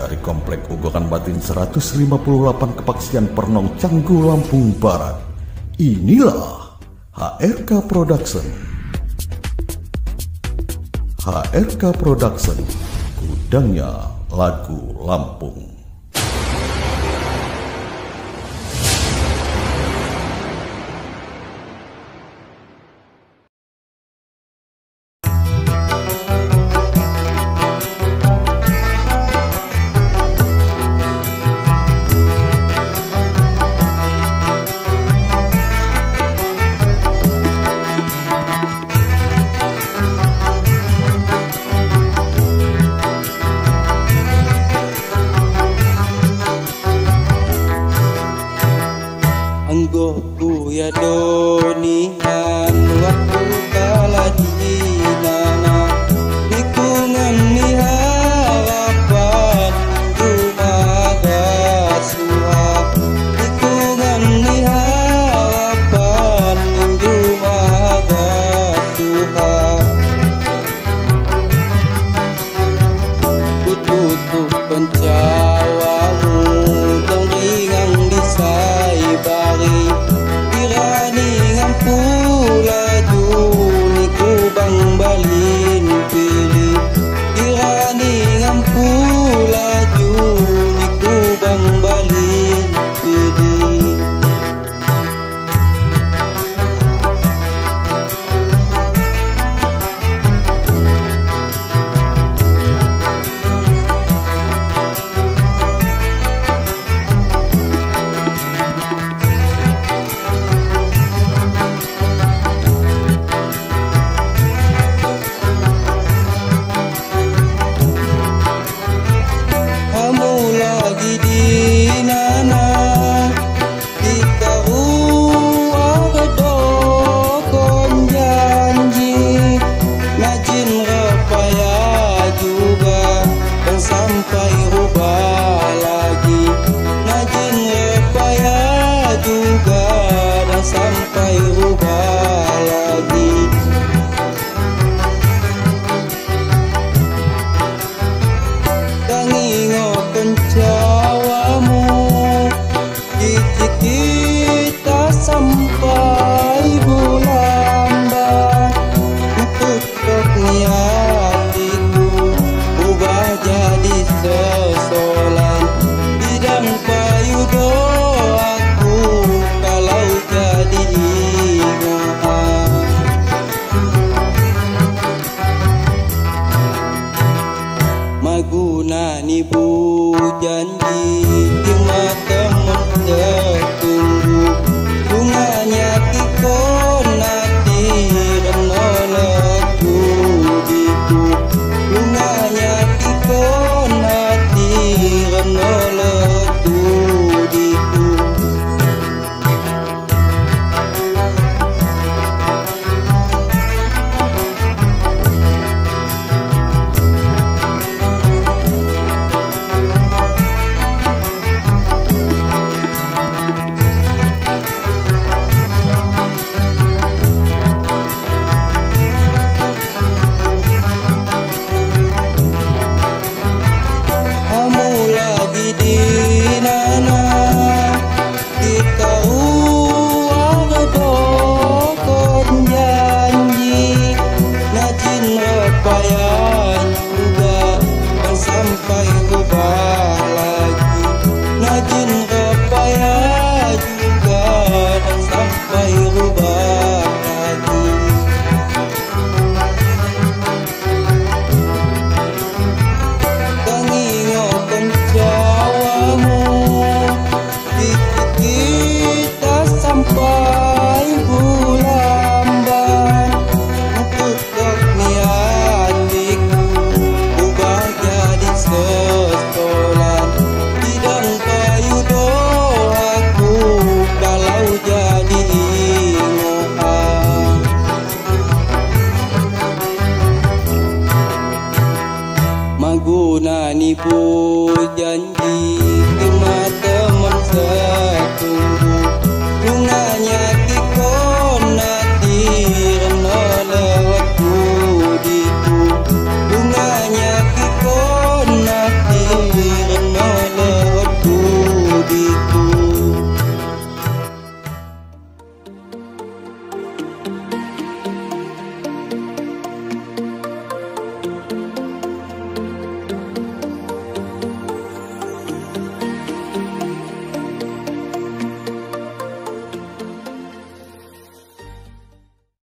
dari Komplek Ugokan Batin 158 Kepaksian Pernong Canggu, Lampung Barat. Inilah HRK Production. HRK Production, gudangnya lagu Lampung. Anggoku ya donihan waktu kala dinana lingkungan ni harapan rumaga suha lingkungan ni harapan rumaga suha kututup pencawamu dong ringang disai bari irani ngampu laju ni kubang balin pilih irani ngampu laju ni kubang balin pilih. Sampai rubah lagi ngajin repaya juga dan sampai rubah lagi. Tangingo kencawamu cicit kita sampai bulan ban untuk niat jadi sesolan bidang payu doaku kalau jadi ingat maguna ni bu janji di mata tertunggu bunganya kikon nanti renolaku diku bunganya kikon hati renolaku diku. Sampai rubah lagi ngajin repaya juga dan sampai rubah lagi. Tangingo kencawamu kita sampai bulan ban untuk niatiku sesolan bidang payu doaku kalau jadi ingat maguna ni bu janji